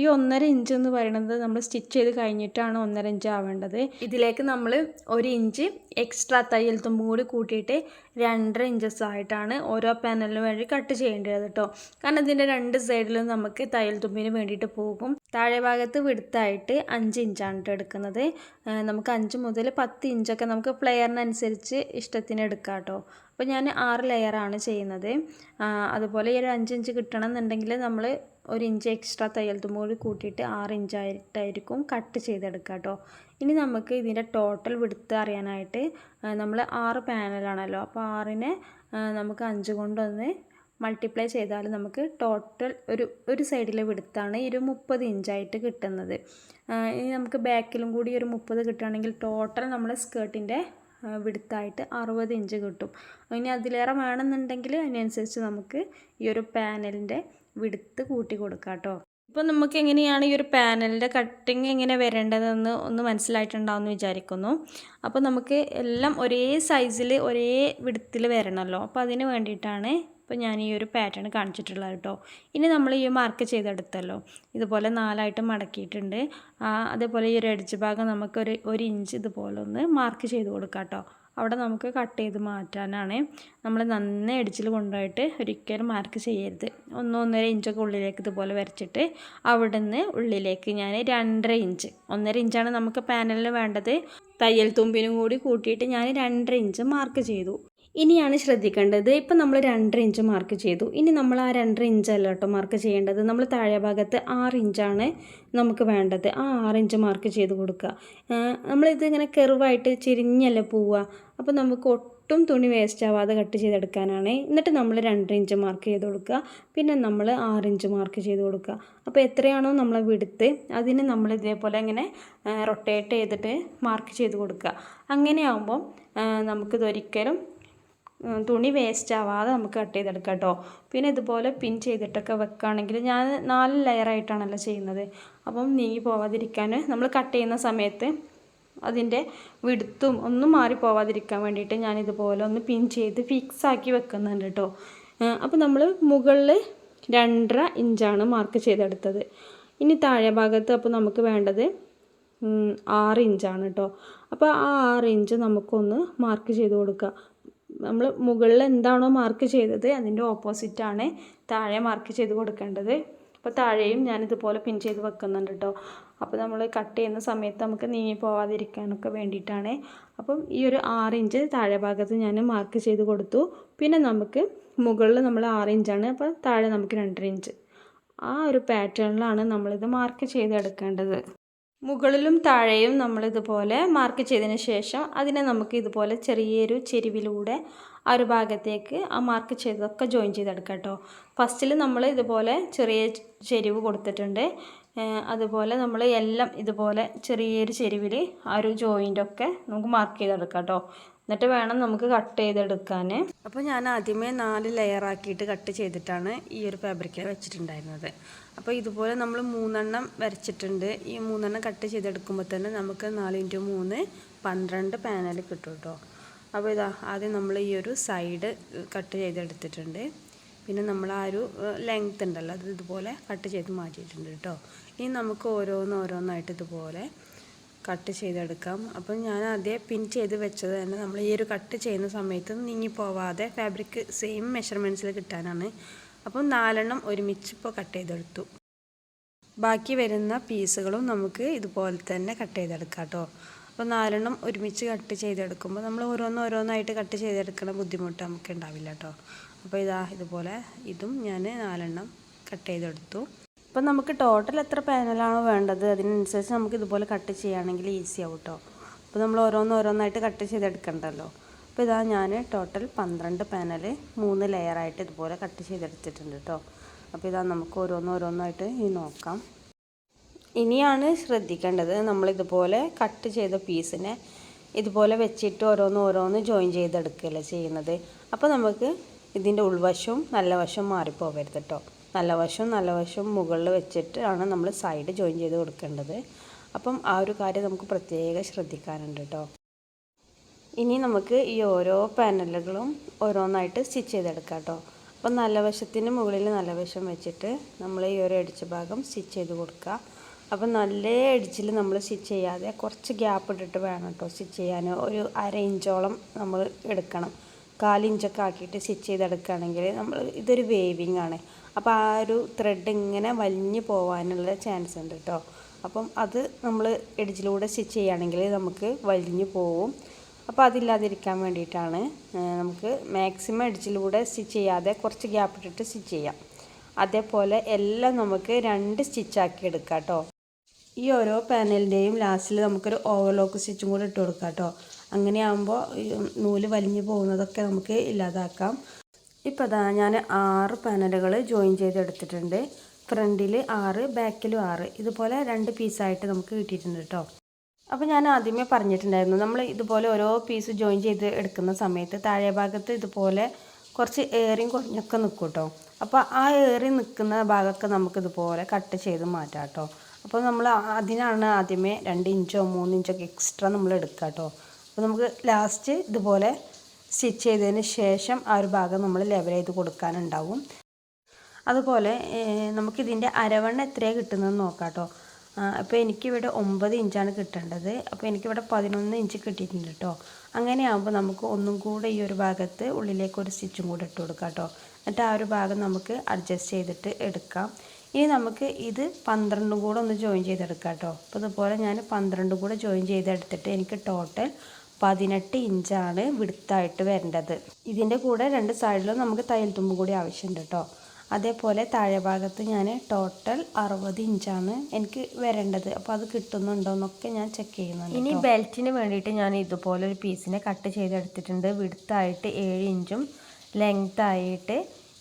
ഈ 1.5 ഇഞ്ച് എന്ന് പറയുന്നത് നമ്മൾ സ്റ്റിച്ച് ചെയ്ത് കഴിഞ്ഞിട്ടാണ് 1.5 ഇഞ്ച് ആവേണ്ടത്. ഇതിലേക്ക് നമ്മൾ 1 ഇഞ്ച് എക്സ്ട്രാ തയ്യൽ തുമ്പും കൂടി കൂട്ടിയിട്ട് 2.5 ഇഞ്ചസ് ആയിട്ടാണ് ഓരോ പാനലിന് വേണ്ടി കട്ട് ചെയ്യേണ്ടത് കേട്ടോ. കാരണം ഇതിൻ്റെ 2 സൈഡിലും നമുക്ക് തയ്യൽ തുമ്പിന് വേണ്ടിയിട്ട് പോകും. താഴെ ഭാഗത്ത് വിടുത്തായിട്ട് 5 ഇഞ്ചാണ് കേട്ടോ എടുക്കുന്നത്. നമുക്ക് 5 മുതൽ 10 ഇഞ്ചൊക്കെ നമുക്ക് ഫ്ലെയറിനനുസരിച്ച് ഇഷ്ടത്തിന് എടുക്കാം കേട്ടോ. അപ്പോൾ ഞാൻ 6 ലെയറാണ് ചെയ്യുന്നത്. അതുപോലെ ഈ ഒരു 5 ഇഞ്ച് കിട്ടണം എന്നുണ്ടെങ്കിൽ നമ്മൾ 1 ഇഞ്ച് എക്സ്ട്രാ തയ്യൽ തുമ്പ് കൂടി കൂട്ടിയിട്ട് 6 ഇഞ്ചായിട്ടായിരിക്കും കട്ട് ചെയ്തെടുക്കുക കേട്ടോ. ഇനി നമുക്ക് ഇതിൻ്റെ ടോട്ടൽ വിടുത്ത് അറിയാനായിട്ട് നമ്മൾ 6 പാനലാണല്ലോ, അപ്പോൾ 6നെ നമുക്ക് 5 കൊണ്ടൊന്ന് മൾട്ടിപ്ലൈ ചെയ്താൽ നമുക്ക് ടോട്ടൽ ഒരു സൈഡിലെ വിടുത്താണ് 30 ഇഞ്ചായിട്ട് കിട്ടുന്നത്. ഇനി നമുക്ക് ബാക്കിലും കൂടി ഒരു 30 കിട്ടുകയാണെങ്കിൽ ടോട്ടൽ നമ്മുടെ സ്കേർട്ടിൻ്റെ വിടുത്തായിട്ട് 60 ഇഞ്ച് കിട്ടും. ഇനി അതിലേറെ വേണമെന്നുണ്ടെങ്കിൽ അതിനനുസരിച്ച് നമുക്ക് ഈ ഒരു പാനലിൻ്റെ വിടുത്ത് കൂട്ടി കൊടുക്കാം കേട്ടോ. ഇപ്പോൾ നമുക്ക് എങ്ങനെയാണ് ഈ ഒരു പാനലിൻ്റെ കട്ടിങ് എങ്ങനെ വരേണ്ടതെന്ന് ഒന്ന് മനസ്സിലായിട്ടുണ്ടാവുമെന്ന് വിചാരിക്കുന്നു. അപ്പോൾ നമുക്ക് എല്ലാം ഒരേ സൈസിൽ ഒരേ വിടുത്തിൽ വരണമല്ലോ. അപ്പോൾ അതിന് വേണ്ടിയിട്ടാണ് ഇപ്പോൾ ഞാൻ ഈ ഒരു പാറ്റേൺ കാണിച്ചിട്ടുള്ളത് കേട്ടോ. ഇനി നമ്മൾ ഈ മാർക്ക് ചെയ്തെടുത്തല്ലോ, ഇതുപോലെ 4ആയിട്ട് മടക്കിയിട്ടുണ്ട്. അതേപോലെ ഈ ഒരു എഡ്ജ് ഭാഗം നമുക്കൊരു 1 ഇഞ്ച് ഇതുപോലെ ഒന്ന് മാർക്ക് ചെയ്ത് കൊടുക്കാം കേട്ടോ. അവിടെ നമുക്ക് കട്ട് ചെയ്ത് മാറ്റാനാണ്. നമ്മൾ നന്നായി എഡ്ജിൽ കൊണ്ടുപോയിട്ട് ഒരിക്കലും മാർക്ക് ചെയ്യരുത്. 1-1.5 ഇഞ്ചൊക്കെ ഉള്ളിലേക്ക് ഇതുപോലെ വരച്ചിട്ട് അവിടെ നിന്ന് ഉള്ളിലേക്ക് ഞാൻ 2.5 ഇഞ്ച്, 1.5 ഇഞ്ചാണ് നമുക്ക് പാനലിന് വേണ്ടത്. തയ്യൽ തുമ്പിനും കൂടി കൂട്ടിയിട്ട് ഞാൻ 2.5 ഇഞ്ച് മാർക്ക് ചെയ്തു. ഇനിയാണ് ശ്രദ്ധിക്കേണ്ടത്, ഇപ്പം നമ്മൾ 2.5 ഇഞ്ച് മാർക്ക് ചെയ്തു. ഇനി നമ്മൾ ആ 2.5 ഇഞ്ചല്ല കേട്ടോ മാർക്ക് ചെയ്യേണ്ടത്. നമ്മൾ താഴെ ഭാഗത്ത് 6 ഇഞ്ചാണ് നമുക്ക് വേണ്ടത്. ആ 6 ഇഞ്ച് മാർക്ക് ചെയ്ത് കൊടുക്കുക. നമ്മളിത് ഇങ്ങനെ കെർവായിട്ട് ചെരിഞ്ഞല്ലേ പോവുക. അപ്പോൾ നമുക്ക് ഒട്ടും തുണി വേസ്റ്റ് ആവാതെ കട്ട് ചെയ്തെടുക്കാനാണ്. എന്നിട്ട് നമ്മൾ 2.5 ഇഞ്ച് മാർക്ക് ചെയ്ത് കൊടുക്കുക. പിന്നെ നമ്മൾ 6 ഇഞ്ച് മാർക്ക് ചെയ്ത് കൊടുക്കുക. അപ്പോൾ എത്രയാണോ നമ്മൾ വിടുത്ത് അതിന് നമ്മൾ ഇതേപോലെ ഇങ്ങനെ റൊട്ടേറ്റ് ചെയ്തിട്ട് മാർക്ക് ചെയ്ത് കൊടുക്കുക. അങ്ങനെയാകുമ്പോൾ നമുക്കിതൊരിക്കലും തുണി വേസ്റ്റ് ആവാതെ നമുക്ക് കട്ട് ചെയ്തെടുക്കാം കേട്ടോ. പിന്നെ ഇതുപോലെ പിൻ ചെയ്തിട്ടൊക്കെ വെക്കുകയാണെങ്കിൽ ഞാൻ 4 ലെയറായിട്ടാണല്ലോ ചെയ്യുന്നത്. അപ്പം നീങ്ങി പോവാതിരിക്കാൻ നമ്മൾ കട്ട് ചെയ്യുന്ന സമയത്ത് അതിൻ്റെ വിടുത്തും ഒന്നും മാറി പോവാതിരിക്കാൻ വേണ്ടിയിട്ട് ഞാനിതുപോലെ ഒന്ന് പിൻ ചെയ്ത് ഫിക്സ് ആക്കി വെക്കുന്നുണ്ട് കേട്ടോ. അപ്പോൾ നമ്മൾ മുകളിൽ 2.5 ഇഞ്ചാണ് മാർക്ക് ചെയ്തെടുത്തത്. ഇനി താഴെ ഭാഗത്ത് അപ്പോൾ നമുക്ക് വേണ്ടത് 6 ഇഞ്ചാണ് കേട്ടോ. അപ്പോൾ ആ 6 ഇഞ്ച് നമുക്കൊന്ന് മാർക്ക് ചെയ്ത് കൊടുക്കുക. നമ്മൾ മുകളിൽ എന്താണോ മാർക്ക് ചെയ്തത് അതിൻ്റെ ഓപ്പോസിറ്റാണ് താഴെ മാർക്ക് ചെയ്ത് കൊടുക്കേണ്ടത്. അപ്പോൾ താഴെയും ഞാനിതുപോലെ പിൻ ചെയ്ത് വെക്കുന്നുണ്ട് കേട്ടോ. അപ്പോൾ നമ്മൾ കട്ട് ചെയ്യുന്ന സമയത്ത് നമുക്ക് നീങ്ങി പോവാതിരിക്കാനൊക്കെ വേണ്ടിയിട്ടാണ്. അപ്പം ഈ ഒരു 6 ഇഞ്ച് താഴെ ഭാഗത്ത് ഞാൻ മാർക്ക് ചെയ്ത് കൊടുത്തു. പിന്നെ നമുക്ക് മുകളിൽ നമ്മൾ 6 ഇഞ്ചാണ്, അപ്പോൾ താഴെ നമുക്ക് 2.5 ഇഞ്ച്. ആ ഒരു പാറ്റേണിലാണ് നമ്മളിത് മാർക്ക് ചെയ്തെടുക്കേണ്ടത്. മുകളിലും താഴെയും നമ്മളിതുപോലെ മാർക്ക് ചെയ്തതിന് ശേഷം അതിനെ നമുക്ക് ഇതുപോലെ ചെറിയൊരു ചെരിവിലൂടെ ആ ഒരു ഭാഗത്തേക്ക് ആ മാർക്ക് ചെയ്തതൊക്കെ ജോയിൻ ചെയ്തെടുക്കാം കേട്ടോ. ഫസ്റ്റിൽ നമ്മൾ ഇതുപോലെ ചെറിയ ചെരിവ് കൊടുത്തിട്ടുണ്ട്. അതുപോലെ നമ്മൾ എല്ലാം ഇതുപോലെ ചെറിയൊരു ചെരിവിൽ ആ ഒരു ജോയിൻ്റൊക്കെ നമുക്ക് മാർക്ക് ചെയ്തെടുക്കാം കേട്ടോ. എന്നിട്ട് വേണം നമുക്ക് കട്ട് ചെയ്തെടുക്കാൻ. അപ്പോൾ ഞാൻ ആദ്യമേ 4 ലെയറാക്കിയിട്ട് കട്ട് ചെയ്തിട്ടാണ് ഈ ഒരു ഫാബ്രിക്കിൽ വെച്ചിട്ടുണ്ടായിരുന്നത്. അപ്പോൾ ഇതുപോലെ നമ്മൾ 3 എണ്ണം വരച്ചിട്ടുണ്ട്. ഈ 3 എണ്ണം കട്ട് ചെയ്തെടുക്കുമ്പോൾ തന്നെ നമുക്ക് 4x3 12 പാനൽ കിട്ടും കേട്ടോ. അപ്പോൾ ഇതാ ആദ്യം നമ്മൾ ഈ ഒരു സൈഡ് കട്ട് ചെയ്തെടുത്തിട്ടുണ്ട്. പിന്നെ നമ്മൾ ആ ഒരു ലെങ്ത് ഉണ്ടല്ലോ അത് ഇതുപോലെ കട്ട് ചെയ്ത് മാറ്റിയിട്ടുണ്ട് കേട്ടോ. ഇനി നമുക്ക് ഓരോന്നായിട്ട് ഇതുപോലെ കട്ട് ചെയ്തെടുക്കാം. അപ്പം ഞാൻ ആദ്യം പിൻ ചെയ്ത് വെച്ചത് തന്നെ നമ്മൾ ഈ ഒരു കട്ട് ചെയ്യുന്ന സമയത്ത് നീങ്ങി പോവാതെ ഫാബ്രിക് സെയിം മെഷർമെൻറ്റ്സിൽ കിട്ടാനാണ്. അപ്പം 4 എണ്ണം ഒരുമിച്ച് ഇപ്പോൾ കട്ട് ചെയ്തെടുത്തു. ബാക്കി വരുന്ന പീസുകളും നമുക്ക് ഇതുപോലെ തന്നെ കട്ട് ചെയ്തെടുക്കാം കേട്ടോ. അപ്പോൾ 4 എണ്ണം ഒരുമിച്ച് കട്ട് ചെയ്തെടുക്കുമ്പോൾ നമ്മൾ ഓരോന്നായിട്ട് കട്ട് ചെയ്തെടുക്കണ ബുദ്ധിമുട്ട് നമുക്ക് ഉണ്ടാവില്ല കേട്ടോ. അപ്പോൾ ഇതുപോലെ ഇതും ഞാൻ 4 എണ്ണം കട്ട് ചെയ്തെടുത്തു. അപ്പോൾ നമുക്ക് ടോട്ടൽ എത്ര പാനലാണോ വേണ്ടത് അതിനനുസരിച്ച് നമുക്ക് ഇതുപോലെ കട്ട് ചെയ്യുകയാണെങ്കിൽ ഈസി ആവും കേട്ടോ. അപ്പോൾ നമ്മൾ ഓരോന്നായിട്ട് കട്ട് ചെയ്തെടുക്കണ്ടല്ലോ. അപ്പോൾ ഞാൻ ടോട്ടൽ 12 പാനൽ 3 ലെയറായിട്ട് ഇതുപോലെ കട്ട് ചെയ്തെടുത്തിട്ടുണ്ട് കേട്ടോ. അപ്പോൾ നമുക്ക് ഓരോന്നായിട്ട് നോക്കാം. ഇനിയാണ് ശ്രദ്ധിക്കേണ്ടത്, നമ്മളിതുപോലെ കട്ട് ചെയ്ത പീസിനെ ഇതുപോലെ വെച്ചിട്ട് ഓരോന്ന് ജോയിൻ ചെയ്തെടുക്കുകയല്ലേ ചെയ്യുന്നത്. അപ്പോൾ നമുക്ക് ഇതിൻ്റെ ഉൾവശവും നല്ല വശവും മാറിപ്പോകരുത് കേട്ടോ. നല്ല വശവും മുകളിൽ വെച്ചിട്ടാണ് നമ്മൾ സൈഡ് ജോയിൻ ചെയ്ത് കൊടുക്കേണ്ടത്. അപ്പം ആ ഒരു കാര്യം നമുക്ക് പ്രത്യേകം ശ്രദ്ധിക്കാനുണ്ട് കേട്ടോ. ഇനി നമുക്ക് ഈ ഓരോ പാനലുകളും ഓരോന്നായിട്ട് സ്റ്റിച്ച് ചെയ്തെടുക്കാം കേട്ടോ. അപ്പം നല്ല വശത്തിന് മുകളിൽ നല്ല വശം വെച്ചിട്ട് നമ്മൾ ഈ ഒരു എഡ്ജ് ഭാഗം സ്റ്റിച്ച് ചെയ്ത് കൊടുക്കുക. അപ്പം നല്ല എഡ്ജിൽ നമ്മൾ സ്റ്റിച്ച് ചെയ്യാതെ കുറച്ച് ഗ്യാപ്പ് ഇട്ടിട്ട് വേണം കേട്ടോ സ്റ്റിച്ച് ചെയ്യാൻ. ഒരു 1/2 ഇഞ്ചോളം നമ്മൾ എടുക്കണം. 1/4 ഇഞ്ചൊക്കെ ആക്കിയിട്ട് സ്റ്റിച്ച് ചെയ്തെടുക്കുകയാണെങ്കിൽ ഇതൊരു വേവിങ് ആണ്. അപ്പോൾ ആ ഒരു ത്രെഡ് ഇങ്ങനെ വലിഞ്ഞ് പോകാനുള്ള ചാൻസ് ഉണ്ട് കേട്ടോ. അപ്പം അത് നമ്മൾ എഡ്ജിലൂടെ സ്റ്റിച്ച് ചെയ്യുകയാണെങ്കിൽ നമുക്ക് വലിഞ്ഞ് പോവും. അപ്പോൾ അതില്ലാതിരിക്കാൻ വേണ്ടിയിട്ടാണ് നമുക്ക് മാക്സിമം എഡ്ജിലൂടെ സ്റ്റിച്ച് ചെയ്യാതെ കുറച്ച് ഗ്യാപ്പ് ഇട്ടിട്ട് സ്റ്റിച്ച് ചെയ്യാം. അതേപോലെ എല്ലാം നമുക്ക് 2 സ്റ്റിച്ചാക്കി എടുക്കാം കേട്ടോ. ഈ ഓരോ പാനലിൻ്റെയും ലാസ്റ്റിൽ നമുക്കൊരു ഓവർലോക്ക് സ്റ്റിച്ചും കൂടെ ഇട്ട് കൊടുക്കാം കേട്ടോ. അങ്ങനെയാകുമ്പോൾ നൂല് വലിഞ്ഞ് പോകുന്നതൊക്കെ നമുക്ക് ഇല്ലാതാക്കാം. ഇപ്പോൾ ഞാൻ 6 പാനലുകൾ ജോയിൻ ചെയ്തെടുത്തിട്ടുണ്ട്. ഫ്രണ്ടിൽ 6 ബാക്കിലും 6 ഇതുപോലെ 2 പീസായിട്ട് നമുക്ക് കിട്ടിയിട്ടുണ്ട് കേട്ടോ. അപ്പോൾ ഞാൻ ആദ്യമേ പറഞ്ഞിട്ടുണ്ടായിരുന്നു, നമ്മൾ ഇതുപോലെ ഓരോ പീസ് ജോയിൻ ചെയ്ത് എടുക്കുന്ന സമയത്ത് താഴെ ഭാഗത്ത് ഇതുപോലെ കുറച്ച് ഏറിയും കുറഞ്ഞൊക്കെ നിൽക്കും കേട്ടോ. അപ്പോൾ ആ ഏറി നിൽക്കുന്ന ഭാഗമൊക്കെ നമുക്കിതുപോലെ കട്ട് ചെയ്ത് മാറ്റാം കേട്ടോ. അപ്പോൾ നമ്മൾ അതിനാണ് ആദ്യമേ 2 ഇഞ്ചോ 3 ഇഞ്ചൊക്കെ എക്സ്ട്രാ നമ്മൾ എടുക്കുക കേട്ടോ. അപ്പോൾ നമുക്ക് ലാസ്റ്റ് ഇതുപോലെ സ്റ്റിച്ച് ചെയ്തതിന് ശേഷം ആ ഒരു ഭാഗം നമ്മൾ ലെവൽ ചെയ്ത് കൊടുക്കാനുണ്ടാവും. അതുപോലെ നമുക്കിതിൻ്റെ അരവണ്ണ എത്രയാണ് കിട്ടുന്നതെന്ന് നോക്കാം കേട്ടോ. അപ്പോൾ എനിക്കിവിടെ 9 ഇഞ്ചാണ് കിട്ടേണ്ടത്. അപ്പോൾ എനിക്കിവിടെ 11 ഇഞ്ച് കിട്ടിയിട്ടുണ്ട് കേട്ടോ. അങ്ങനെയാകുമ്പോൾ നമുക്ക് ഒന്നും കൂടെ ഈ ഒരു ഭാഗത്ത് ഉള്ളിലേക്ക് ഒരു സ്റ്റിച്ചും കൂടെ ഇട്ട് കൊടുക്കാം കേട്ടോ. എന്നിട്ട് ആ ഒരു ഭാഗം നമുക്ക് അഡ്ജസ്റ്റ് ചെയ്തിട്ട് എടുക്കാം. ഇനി നമുക്ക് ഇത് 12 കൂടെ ഒന്ന് ജോയിൻ ചെയ്തെടുക്കാം കേട്ടോ. അപ്പോൾ ഇതുപോലെ ഞാൻ 12 കൂടെ ജോയിൻ ചെയ്തെടുത്തിട്ട് എനിക്ക് ടോട്ടൽ 18 ഇഞ്ചാണ് വിടുത്തായിട്ട് വരേണ്ടത്. ഇതിൻ്റെ കൂടെ 2 സൈഡിലും നമുക്ക് തയ്യൽ തുമ്പും കൂടി ആവശ്യമുണ്ട് കേട്ടോ. അതേപോലെ താഴെ ഭാഗത്ത് ഞാൻ ടോട്ടൽ 60 ഇഞ്ചാണ് എനിക്ക് വരേണ്ടത്. അപ്പോൾ അത് കിട്ടുന്നുണ്ടോ എന്നൊക്കെ ഞാൻ ചെക്ക് ചെയ്യുന്നുണ്ട്. ഇനി ബെൽറ്റിന് വേണ്ടിയിട്ട് ഞാൻ ഇതുപോലെ ഒരു പീസിനെ കട്ട് ചെയ്തെടുത്തിട്ടുണ്ട്. വിടുത്തായിട്ട് 7 ഇഞ്ചും ലെങ്ത്തായിട്ട്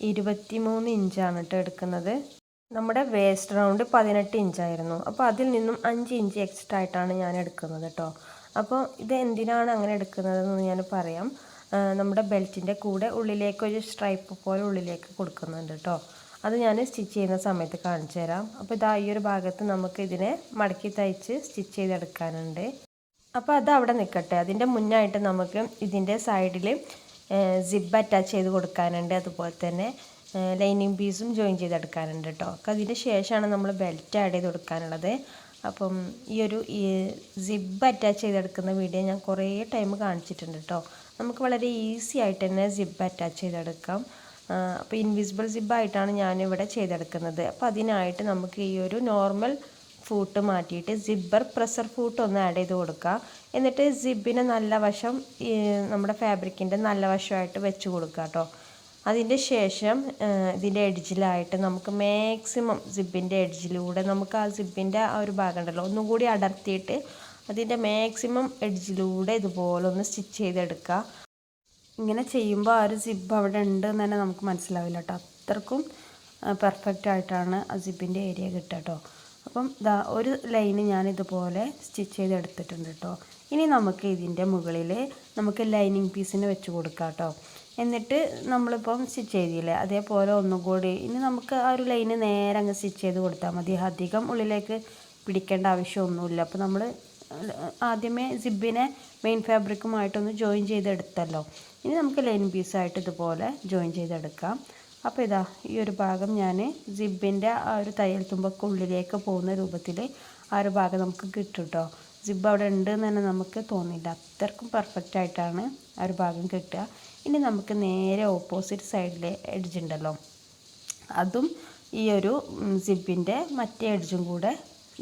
23 ഇഞ്ചാണ് കേട്ടോ എടുക്കുന്നത്. നമ്മുടെ വേസ്റ്റ് റൗണ്ട് 18 ഇഞ്ചായിരുന്നു. അപ്പോൾ അതിൽ നിന്നും 5 ഇഞ്ച് എക്സ്ട്രാ ആയിട്ടാണ് ഞാൻ എടുക്കുന്നത് കേട്ടോ. അപ്പോൾ ഇത് എന്തിനാണ് അങ്ങനെ എടുക്കുന്നതെന്ന് ഞാൻ പറയാം. നമ്മുടെ ബെൽറ്റിൻ്റെ കൂടെ ഉള്ളിലേക്കൊരു സ്ട്രൈപ്പ് പോലെ ഉള്ളിലേക്ക് കൊടുക്കുന്നുണ്ട് കേട്ടോ. അത് ഞാൻ സ്റ്റിച്ച് ചെയ്യുന്ന സമയത്ത് കാണിച്ചു തരാം. അപ്പോൾ ഇതാ ഈ ഒരു ഭാഗത്ത് നമുക്ക് ഇതിനെ മടക്കി തയ്ച്ച് സ്റ്റിച്ച് ചെയ്തെടുക്കാനുണ്ട്. അപ്പോൾ അത് അവിടെ നിൽക്കട്ടെ. അതിൻ്റെ മുന്നായിട്ട് നമുക്ക് ഇതിൻ്റെ സൈഡിൽ സിബ് അറ്റാച്ച് ചെയ്ത് കൊടുക്കാനുണ്ട്. അതുപോലെ തന്നെ ലൈനിങ് പീസും ജോയിൻ ചെയ്തെടുക്കാനുണ്ട് കേട്ടോ. അതിന് ശേഷമാണ് നമ്മൾ ബെൽറ്റ് ആഡ് ചെയ്ത് കൊടുക്കാനുള്ളത്. അപ്പം ഈ സിബ് അറ്റാച്ച് ചെയ്തെടുക്കുന്ന വീഡിയോ ഞാൻ കുറേ ടൈം കാണിച്ചിട്ടുണ്ട് കേട്ടോ. നമുക്ക് വളരെ ഈസി ആയിട്ട് തന്നെ സിബ് അറ്റാച്ച് ചെയ്തെടുക്കാം. അപ്പോൾ ഇൻവിസിബിൾ സിബായിട്ടാണ് ഞാനിവിടെ ചെയ്തെടുക്കുന്നത്. അപ്പോൾ അതിനായിട്ട് നമുക്ക് ഈ ഒരു നോർമൽ ഫൂട്ട് മാറ്റിയിട്ട് സിബ്ബർ പ്രഷർ ഫൂട്ട് ഒന്ന് ആഡ് ചെയ്ത് കൊടുക്കുക. എന്നിട്ട് സിബിന് നല്ല വശം നമ്മുടെ ഫാബ്രിക്കിൻ്റെ നല്ല വശമായിട്ട് വെച്ച് കൊടുക്കുക കേട്ടോ. അതിൻ്റെ ശേഷം ഇതിൻ്റെ എഡ്ജിലായിട്ട് നമുക്ക് മാക്സിമം സിബിൻ്റെ എഡ്ജിലൂടെ നമുക്ക് ആ സിബിൻ്റെ ആ ഒരു ഭാഗം ഉണ്ടല്ലോ ഒന്നും കൂടി അടർത്തിയിട്ട് അതിൻ്റെ മാക്സിമം എഡ്ജിലൂടെ ഇതുപോലെ ഒന്ന് സ്റ്റിച്ച് ചെയ്തെടുക്കുക. ഇങ്ങനെ ചെയ്യുമ്പോൾ ആ ഒരു സിബ് അവിടെ ഉണ്ട് എന്ന് തന്നെ നമുക്ക് മനസ്സിലാവില്ല കേട്ടോ. അത്രക്കും പെർഫെക്റ്റ് ആയിട്ടാണ് ആ സിബിൻ്റെ ഏരിയ കിട്ടുക കേട്ടോ. അപ്പം ഒരു ലൈന് ഞാനിതുപോലെ സ്റ്റിച്ച് ചെയ്തെടുത്തിട്ടുണ്ട് കേട്ടോ. ഇനി നമുക്ക് ഇതിൻ്റെ മുകളിൽ നമുക്ക് ലൈനിങ് പീസിന് വെച്ച് കൊടുക്കാം കേട്ടോ. എന്നിട്ട് നമ്മളിപ്പം സ്റ്റിച്ച് ചെയ്തില്ലേ അതേപോലെ ഒന്നും കൂടി ഇനി നമുക്ക് ആ ഒരു ലൈന് നേരെ അങ്ങ് സ്റ്റിച്ച് ചെയ്ത് കൊടുത്താൽ മതി. അധികം ഉള്ളിലേക്ക് പിടിക്കേണ്ട ആവശ്യമൊന്നുമില്ല. അപ്പോൾ നമ്മൾ ആദ്യമേ സിബിനെ മെയിൻ ഫാബ്രിക്കുമായിട്ടൊന്ന് ജോയിൻ ചെയ്തെടുത്തല്ലോ. ഇനി നമുക്ക് ലൈൻ പീസായിട്ട് ഇതുപോലെ ജോയിൻ ചെയ്തെടുക്കാം. അപ്പോൾ ഇതാ ഈ ഒരു ഭാഗം ഞാൻ സിബിൻ്റെ ആ ഒരു തയ്യൽ തുമ്പൊക്കെ ഉള്ളിലേക്ക് പോകുന്ന രൂപത്തിൽ ആ ഒരു ഭാഗം നമുക്ക് കിട്ടും കേട്ടോ. സിബ് അവിടെ ഉണ്ട് എന്ന് തന്നെ നമുക്ക് തോന്നില്ല. അത്രക്കും പെർഫെക്റ്റ് ആയിട്ടാണ് ആ ഒരു ഭാഗം കിട്ടുക. ഇനി നമുക്ക് നേരെ ഓപ്പോസിറ്റ് സൈഡിലെ എഡ്ജ് ഉണ്ടല്ലോ അതും ഈ ഒരു സിബിൻ്റെ മറ്റേ എഡ്ജും കൂടെ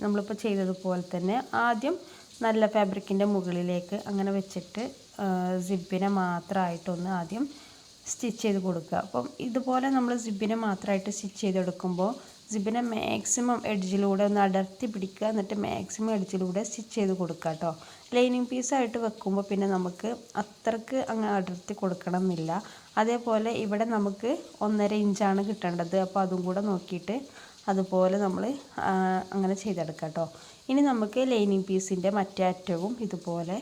നമ്മളിപ്പോൾ ചെയ്തതുപോലെ തന്നെ ആദ്യം നല്ല ഫാബ്രിക്കിൻ്റെ മുകളിലേക്ക് അങ്ങനെ വെച്ചിട്ട് സിബിനെ മാത്രമായിട്ടൊന്ന് ആദ്യം സ്റ്റിച്ച് ചെയ്ത് കൊടുക്കുക. അപ്പം ഇതുപോലെ നമ്മൾ സിബിനെ മാത്രമായിട്ട് സ്റ്റിച്ച് ചെയ്തെടുക്കുമ്പോൾ സിബിനെ മാക്സിമം എഡ്ജിലൂടെ ഒന്ന് അടർത്തി പിടിക്കുക. എന്നിട്ട് മാക്സിമം എഡ്ജിലൂടെ സ്റ്റിച്ച് ചെയ്ത് കൊടുക്കുക കേട്ടോ. ലൈനിങ് പീസായിട്ട് വെക്കുമ്പോൾ പിന്നെ നമുക്ക് അത്രക്ക് അങ്ങ് അടർത്തി കൊടുക്കണം എന്നില്ല. അതേപോലെ ഇവിടെ നമുക്ക് 1.5 ഇഞ്ചാണ് കിട്ടേണ്ടത്. അപ്പോൾ അതും കൂടെ നോക്കിയിട്ട് അതുപോലെ നമ്മൾ അങ്ങനെ ചെയ്തെടുക്കാം കേട്ടോ. ഇനി നമുക്ക് ലൈനിങ് പീസിൻ്റെ മറ്റേ അറ്റവും ഇതുപോലെ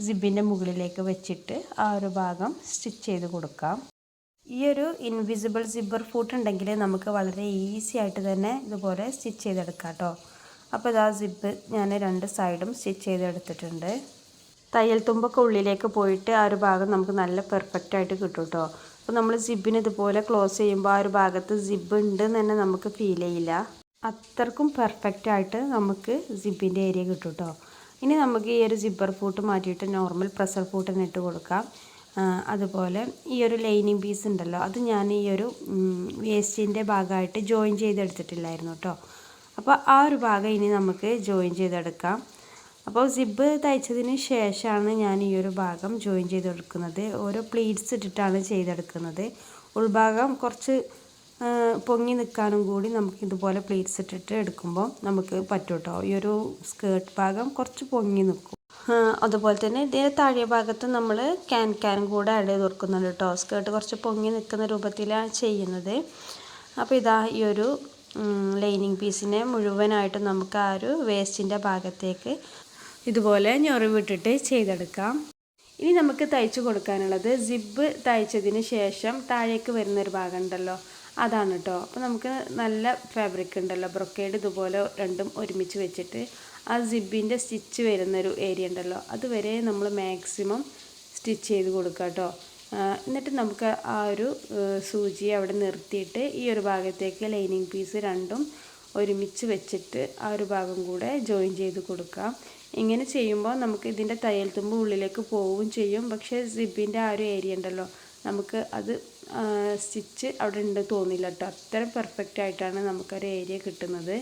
സിബിൻ്റെ മുകളിലേക്ക് വെച്ചിട്ട് ആ ഒരു ഭാഗം സ്റ്റിച്ച് ചെയ്ത് കൊടുക്കാം. ഈ ഒരു ഇൻവിസിബിൾ സിബ്ബർ ഫൂട്ട് ഉണ്ടെങ്കിൽ നമുക്ക് വളരെ ഈസി ആയിട്ട് തന്നെ ഇതുപോലെ സ്റ്റിച്ച് ചെയ്തെടുക്കാം കേട്ടോ. അപ്പോൾ ഇതാ സിബ് ഞാൻ 2 സൈഡും സ്റ്റിച്ച് ചെയ്തെടുത്തിട്ടുണ്ട്. തയ്യൽ തുമ്പൊക്കെ ഉള്ളിലേക്ക് പോയിട്ട് ആ ഒരു ഭാഗം നമുക്ക് നല്ല പെർഫെക്റ്റ് ആയിട്ട് കിട്ടും കേട്ടോ. അപ്പോൾ നമ്മൾ സിബിന് ഇതുപോലെ ക്ലോസ് ചെയ്യുമ്പോൾ ആ ഒരു ഭാഗത്ത് സിബ് ഉണ്ട് എന്ന് തന്നെ നമുക്ക് ഫീൽ ചെയ്യില്ല. അത്രക്കും പെർഫെക്റ്റ് ആയിട്ട് നമുക്ക് സിബിൻ്റെ ഏരിയ കിട്ടും കേട്ടോ. ഇനി നമുക്ക് ഈ ഒരു സിബ്ബർ ഫൂട്ട് മാറ്റിയിട്ട് നോർമൽ പ്രഷർ ഫൂട്ട് തന്നെ ഇട്ട് കൊടുക്കാം. അതുപോലെ ഈ ഒരു ലൈനിങ് പീസ് ഉണ്ടല്ലോ അത് ഞാൻ ഈ ഒരു വേസ്റ്റിൻ്റെ ഭാഗമായിട്ട് ജോയിൻ ചെയ്തെടുത്തിട്ടില്ലായിരുന്നു കേട്ടോ. അപ്പോൾ ആ ഒരു ഭാഗം ഇനി നമുക്ക് ജോയിൻ ചെയ്തെടുക്കാം. അപ്പോൾ സിബ് തയ്ച്ചതിന് ശേഷമാണ് ഞാൻ ഈ ഒരു ഭാഗം ജോയിൻ ചെയ്തെടുക്കുന്നത്. ഓരോ പ്ലീറ്റ്സ് ഇട്ടിട്ടാണ് ചെയ്തെടുക്കുന്നത്. ഉൾഭാഗം കുറച്ച് പൊങ്ങി നിൽക്കാനും കൂടി നമുക്ക് ഇതുപോലെ പ്ലീറ്റ്സ് ഇട്ടിട്ട് എടുക്കുമ്പോൾ നമുക്ക് പറ്റും കേട്ടോ. ഈ ഒരു സ്കേർട്ട് ഭാഗം കുറച്ച് പൊങ്ങി നിൽക്കും. അതുപോലെ തന്നെ ഇതിൻ്റെ താഴെ ഭാഗത്ത് നമ്മൾ ക്യാനും കൂടെ ആഡ് ചെയ്ത് കൊടുക്കുന്നുണ്ട് കേട്ടോ. സ്കേർട്ട് കുറച്ച് പൊങ്ങി നിൽക്കുന്ന രൂപത്തിലാണ് ചെയ്യുന്നത്. അപ്പോൾ ഇതാ ഈ ഒരു ലൈനിങ് പീസിനെ മുഴുവനായിട്ട് നമുക്ക് ആ ഒരു വേസ്റ്റിൻ്റെ ഭാഗത്തേക്ക് ഇതുപോലെ ഞൊറിവിട്ടിട്ട് ചെയ്തെടുക്കാം. ഇനി നമുക്ക് തയ്ച്ചു കൊടുക്കാനുള്ളത് സിബ് തയ്ച്ചതിന് ശേഷം താഴേക്ക് വരുന്നൊരു ഭാഗം ഉണ്ടല്ലോ അതാണ് കേട്ടോ. അപ്പോൾ നമുക്ക് നല്ല ഫാബ്രിക് ഉണ്ടല്ലോ ബ്രൊക്കേഡ് ഇതുപോലെ രണ്ടും ഒരുമിച്ച് വെച്ചിട്ട് ആ സിബിൻ്റെ സ്റ്റിച്ച് വരുന്നൊരു ഏരിയ ഉണ്ടല്ലോ അതുവരെ നമ്മൾ മാക്സിമം സ്റ്റിച്ച് ചെയ്ത് കൊടുക്കുക കേട്ടോ. എന്നിട്ട് നമുക്ക് ആ ഒരു സൂചി അവിടെ നിർത്തിയിട്ട് ഈ ഒരു ഭാഗത്തേക്ക് ലൈനിങ് പീസ് രണ്ടും ഒരുമിച്ച് വെച്ചിട്ട് ആ ഒരു ഭാഗം കൂടെ ജോയിൻ ചെയ്ത് കൊടുക്കാം. ഇങ്ങനെ ചെയ്യുമ്പോൾ നമുക്ക് ഇതിൻ്റെ തയ്യൽ തുമ്പ് ഉള്ളിലേക്ക് പോവുകയും ചെയ്യും. പക്ഷേ സിബിൻ്റെ ആ ഒരു ഏരിയ ഉണ്ടല്ലോ നമുക്ക് അത് സ്റ്റിച്ച് അവിടെ ഉണ്ട് തോന്നില്ല കേട്ടോ. അത്രയും പെർഫെക്റ്റ് ആയിട്ടാണ് നമുക്കൊരു ഏരിയ കിട്ടുന്നത്.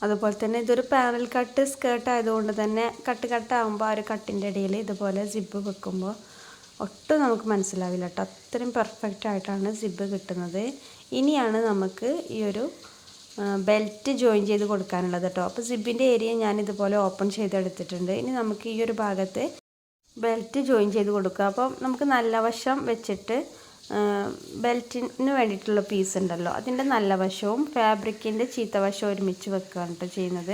അതുപോലെ തന്നെ ഇതൊരു പാനൽ കട്ട് സ്കേർട്ട് ആയതുകൊണ്ട് തന്നെ കട്ടാകുമ്പോൾ ആ ഒരു കട്ടിൻ്റെ ഇടയിൽ ഇതുപോലെ സിബ് വെക്കുമ്പോൾ ഒട്ടും നമുക്ക് മനസ്സിലാവില്ല കേട്ടോ. അത്രയും പെർഫെക്റ്റ് ആയിട്ടാണ് സിബ് കിട്ടുന്നത്. ഇനിയാണ് നമുക്ക് ഈ ഒരു ബെൽറ്റ് ജോയിൻ ചെയ്ത് കൊടുക്കാനുള്ളത് കേട്ടോ. അപ്പോൾ സിബിൻ്റെ ഏരിയ ഞാനിതുപോലെ ഓപ്പൺ ചെയ്തെടുത്തിട്ടുണ്ട്. ഇനി നമുക്ക് ഈ ഒരു ഭാഗത്ത് ബെൽറ്റ് ജോയിൻ ചെയ്ത് കൊടുക്കുക. അപ്പം നമുക്ക് നല്ല വശം വെച്ചിട്ട് ബെൽറ്റിന് വേണ്ടിയിട്ടുള്ള പീസ് ഉണ്ടല്ലോ അതിൻ്റെ നല്ല വശവും ഫാബ്രിക്കിൻ്റെ ചീത്ത വശവും ഒരുമിച്ച് വെക്കുകയാണ് കേട്ടോ ചെയ്യുന്നത്.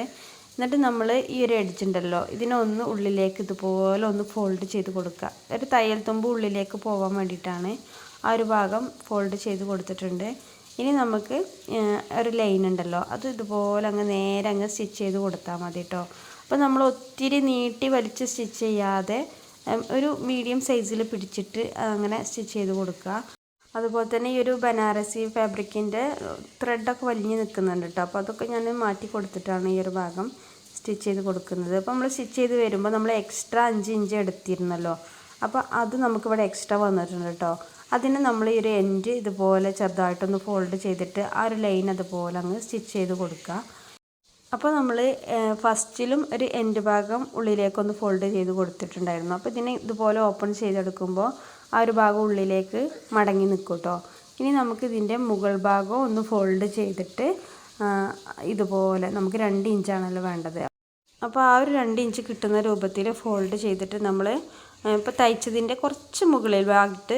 എന്നിട്ട് നമ്മൾ ഈ ഒരു എഡ്ജ് ഉണ്ടല്ലോ ഇതിനൊന്ന് ഉള്ളിലേക്ക് ഇതുപോലെ ഒന്ന് ഫോൾഡ് ചെയ്ത് കൊടുക്കുക. ഒരു തയ്യൽ തുമ്പ് ഉള്ളിലേക്ക് പോകാൻ വേണ്ടിയിട്ടാണ് ആ ഒരു ഭാഗം ഫോൾഡ് ചെയ്ത് കൊടുത്തിട്ടുണ്ട്. ഇനി നമുക്ക് ഒരു ലൈൻ ഉണ്ടല്ലോ അത് ഇതുപോലെ അങ്ങ് നേരെ അങ്ങ് സ്റ്റിച്ച് ചെയ്ത് കൊടുത്താൽ മതി കേട്ടോ. അപ്പോൾ നമ്മൾ ഒത്തിരി നീട്ടി വലിച്ച് സ്റ്റിച്ച് ചെയ്യാതെ ഒരു മീഡിയം സൈസിൽ പിടിച്ചിട്ട് അങ്ങനെ സ്റ്റിച്ച് ചെയ്ത് കൊടുക്കുക. അതുപോലെ തന്നെ ഈ ഒരു ബനാറസി ഫാബ്രിക്കിൻ്റെ ത്രെഡൊക്കെ വലിഞ്ഞ് നിൽക്കുന്നുണ്ട് കേട്ടോ. അപ്പോൾ അതൊക്കെ ഞാൻ മാറ്റി കൊടുത്തിട്ടാണ് ഈ ഒരു ഭാഗം സ്റ്റിച്ച് ചെയ്ത് കൊടുക്കുന്നത്. അപ്പോൾ നമ്മൾ സ്റ്റിച്ച് ചെയ്ത് വരുമ്പോൾ നമ്മൾ എക്സ്ട്രാ 5 ഇഞ്ച് എടുത്തിരുന്നല്ലോ, അപ്പോൾ അത് നമുക്കിവിടെ എക്സ്ട്രാ വന്നിട്ടുണ്ട് കേട്ടോ. അതിന് നമ്മൾ ഈ ഒരു എൻഡ് ഇതുപോലെ ചെറുതായിട്ടൊന്ന് ഫോൾഡ് ചെയ്തിട്ട് ആ ഒരു ലൈൻ അതുപോലെ അങ്ങ് സ്റ്റിച്ച് ചെയ്ത് കൊടുക്കുക. അപ്പോൾ നമ്മൾ ഫസ്റ്റിലും ഒരു എൻഡ് ഭാഗം ഉള്ളിലേക്കൊന്ന് ഫോൾഡ് ചെയ്ത് കൊടുത്തിട്ടുണ്ടായിരുന്നു. അപ്പോൾ ഇതിനെ ഇതുപോലെ ഓപ്പൺ ചെയ്തെടുക്കുമ്പോൾ ആ ഒരു ഭാഗം ഉള്ളിലേക്ക് മടങ്ങി നിൽക്കും കേട്ടോ. ഇനി നമുക്ക് ഇതിൻ്റെ മുകൾ ഭാഗം ഒന്ന് ഫോൾഡ് ചെയ്തിട്ട് ഇതുപോലെ നമുക്ക് 2 ഇഞ്ചാണല്ലോ വേണ്ടത്. അപ്പോൾ ആ ഒരു 2 ഇഞ്ച് കിട്ടുന്ന രൂപത്തിൽ ഫോൾഡ് ചെയ്തിട്ട് നമ്മൾ ഇപ്പോൾ തയ്ച്ചതിൻ്റെ കുറച്ച് മുകളിൽ ഭാഗത്ത്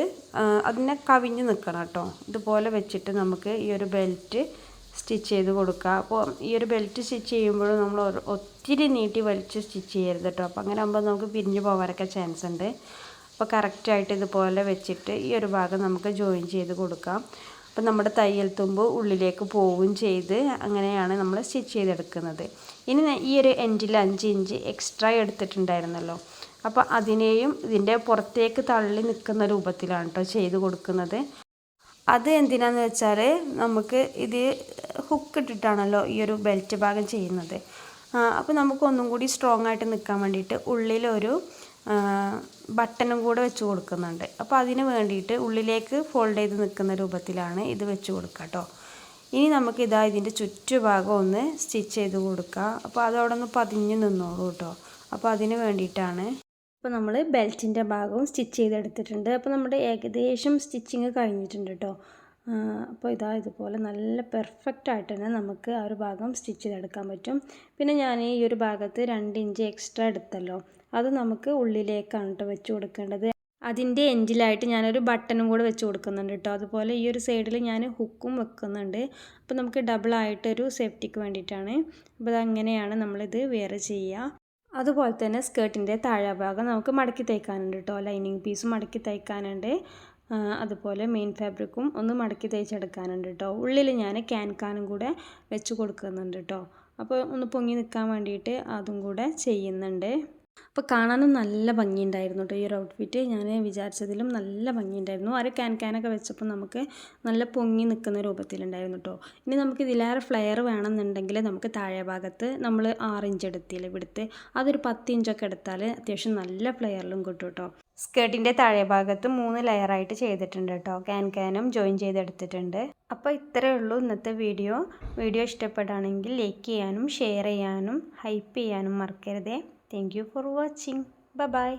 അതിനെ കവിഞ്ഞ് നിൽക്കണം കേട്ടോ. ഇതുപോലെ വെച്ചിട്ട് നമുക്ക് ഈ ഒരു ബെൽറ്റ് സ്റ്റിച്ച് ചെയ്ത് കൊടുക്കുക. അപ്പോൾ ഈ ഒരു ബെൽറ്റ് സ്റ്റിച്ച് ചെയ്യുമ്പോഴും നമ്മൾ ഒത്തിരി നീട്ടി വലിച്ച് സ്റ്റിച്ച് ചെയ്യരുത് കേട്ടോ. അപ്പോൾ അങ്ങനെ ആകുമ്പോൾ നമുക്ക് പിരിഞ്ഞ് പോകാനൊക്കെ ചാൻസ് ഉണ്ട്. അപ്പോൾ കറക്റ്റായിട്ട് ഇതുപോലെ വെച്ചിട്ട് ഈ ഒരു ഭാഗം നമുക്ക് ജോയിൻ ചെയ്ത് കൊടുക്കാം. അപ്പോൾ നമ്മുടെ തയ്യൽ തുമ്പ് ഉള്ളിലേക്ക് പോവുകയും ചെയ്ത് അങ്ങനെയാണ് നമ്മൾ സ്റ്റിച്ച് ചെയ്തെടുക്കുന്നത്. ഇനി ഈ ഒരു എൻഡിൽ 5 ഇഞ്ച് എക്സ്ട്രാ എടുത്തിട്ടുണ്ടായിരുന്നല്ലോ, അപ്പോൾ അതിനെയും ഇതിൻ്റെ പുറത്തേക്ക് തള്ളി നിൽക്കുന്ന രൂപത്തിലാണ് കേട്ടോ ചെയ്ത് കൊടുക്കുന്നത്. അത് എന്തിനാന്ന് വെച്ചാൽ നമുക്ക് ഇത് ഹുക്ക് ഇട്ടിട്ടാണല്ലോ ഈ ഒരു ബെൽറ്റ് ഭാഗം ചെയ്യുന്നത്. അപ്പോൾ നമുക്ക് ഒന്നും കൂടി സ്ട്രോങ് ആയിട്ട് നിൽക്കാൻ വേണ്ടിയിട്ട് ഉള്ളിലൊരു ബട്ടണും കൂടെ വെച്ച് കൊടുക്കുന്നുണ്ട്. അപ്പോൾ അതിന് വേണ്ടിയിട്ട് ഉള്ളിലേക്ക് ഫോൾഡ് ചെയ്ത് നിൽക്കുന്ന രൂപത്തിലാണ് ഇത് വെച്ച് കൊടുക്കുക കേട്ടോ. ഇനി നമുക്ക് ഇതിൻ്റെ ചുറ്റുഭാഗം ഒന്ന് സ്റ്റിച്ച് ചെയ്ത് കൊടുക്കുക. അപ്പോൾ അതവിടെ ഒന്ന് പതിഞ്ഞ് നിന്നോളൂ കേട്ടോ. അപ്പോൾ അതിന് വേണ്ടിയിട്ടാണ്. അപ്പോൾ നമ്മൾ ബെൽറ്റിൻ്റെ ഭാഗവും സ്റ്റിച്ച് ചെയ്തെടുത്തിട്ടുണ്ട്. അപ്പോൾ നമ്മുടെ ഏകദേശം സ്റ്റിച്ചിങ് കഴിഞ്ഞിട്ടുണ്ട് കേട്ടോ. അപ്പോൾ ഇതുപോലെ നല്ല പെർഫെക്റ്റായിട്ട് തന്നെ നമുക്ക് ആ ഒരു ഭാഗം സ്റ്റിച്ച് ചെയ്തെടുക്കാൻ പറ്റും. പിന്നെ ഞാൻ ഈ ഒരു ഭാഗത്ത് 2 ഇഞ്ച് എക്സ്ട്രാ എടുത്തല്ലോ, അത് നമുക്ക് ഉള്ളിലേക്കാണ് കേട്ടോ വെച്ച് കൊടുക്കേണ്ടത്. അതിൻ്റെ എൻഡിലായിട്ട് ഞാനൊരു ബട്ടണും കൂടെ വെച്ച് കൊടുക്കുന്നുണ്ട് കേട്ടോ. അതുപോലെ ഈ ഒരു സൈഡിൽ ഞാൻ ഹുക്കും വെക്കുന്നുണ്ട്. അപ്പോൾ നമുക്ക് ഡബിളായിട്ടൊരു സേഫ്റ്റിക്ക് വേണ്ടിയിട്ടാണ്. അപ്പോൾ അതങ്ങനെയാണ് നമ്മളിത് വെയർ ചെയ്യുക. അതുപോലെ തന്നെ സ്കേർട്ടിൻ്റെ താഴെ ഭാഗം നമുക്ക് മടക്കി തയ്ക്കാനുണ്ട് കേട്ടോ. ലൈനിങ് പീസും മടക്കി തയ്ക്കാനുണ്ട്. അതുപോലെ മെയിൻ ഫാബ്രിക്കും ഒന്ന് മടക്കി തയ്ച്ചെടുക്കാനുണ്ട് കേട്ടോ. ഉള്ളിൽ ഞാൻ ക്യാൻകാനും കൂടെ വെച്ച് കൊടുക്കുന്നുണ്ട് കേട്ടോ. അപ്പോൾ ഒന്ന് പൊങ്ങി നിൽക്കാൻ വേണ്ടിയിട്ട് അതും കൂടെ ചെയ്യുന്നുണ്ട്. അപ്പോൾ കാണാനും നല്ല ഭംഗിയുണ്ടായിരുന്നു കേട്ടോ ഈ ഒരു ഔട്ട്ഫിറ്റ്. ഞാൻ വിചാരിച്ചതിലും നല്ല ഭംഗിയുണ്ടായിരുന്നു. ആ ഒരു ക്യാനൊക്കെ വെച്ചപ്പോൾ നമുക്ക് നല്ല പൊങ്ങി നിൽക്കുന്ന രൂപത്തിലുണ്ടായിരുന്നു കേട്ടോ. ഇനി നമുക്ക് ഇതിലേറെ ഫ്ലെയർ വേണമെന്നുണ്ടെങ്കിൽ നമുക്ക് താഴെ ഭാഗത്ത് നമ്മൾ 6 ഇഞ്ച് എടുത്തില്ല ഇവിടുത്തെ, അതൊരു 10 ഇഞ്ചൊക്കെ എടുത്താൽ അത്യാവശ്യം നല്ല ഫ്ലെയറിലും കിട്ടും കേട്ടോ. സ്കേർട്ടിൻ്റെ താഴെ ഭാഗത്ത് 3 ലെയറായിട്ട് ചെയ്തിട്ടുണ്ട് കേട്ടോ. ക്യാനും ജോയിൻ ചെയ്തെടുത്തിട്ടുണ്ട്. അപ്പോൾ ഇത്രയേ ഉള്ളൂ ഇന്നത്തെ വീഡിയോ. ഇഷ്ടപ്പെടുകയാണെങ്കിൽ ലൈക്ക് ചെയ്യാനും ഷെയർ ചെയ്യാനും ഹൈപ്പ് ചെയ്യാനും മറക്കരുതേ. Thank you for watching. Bye bye.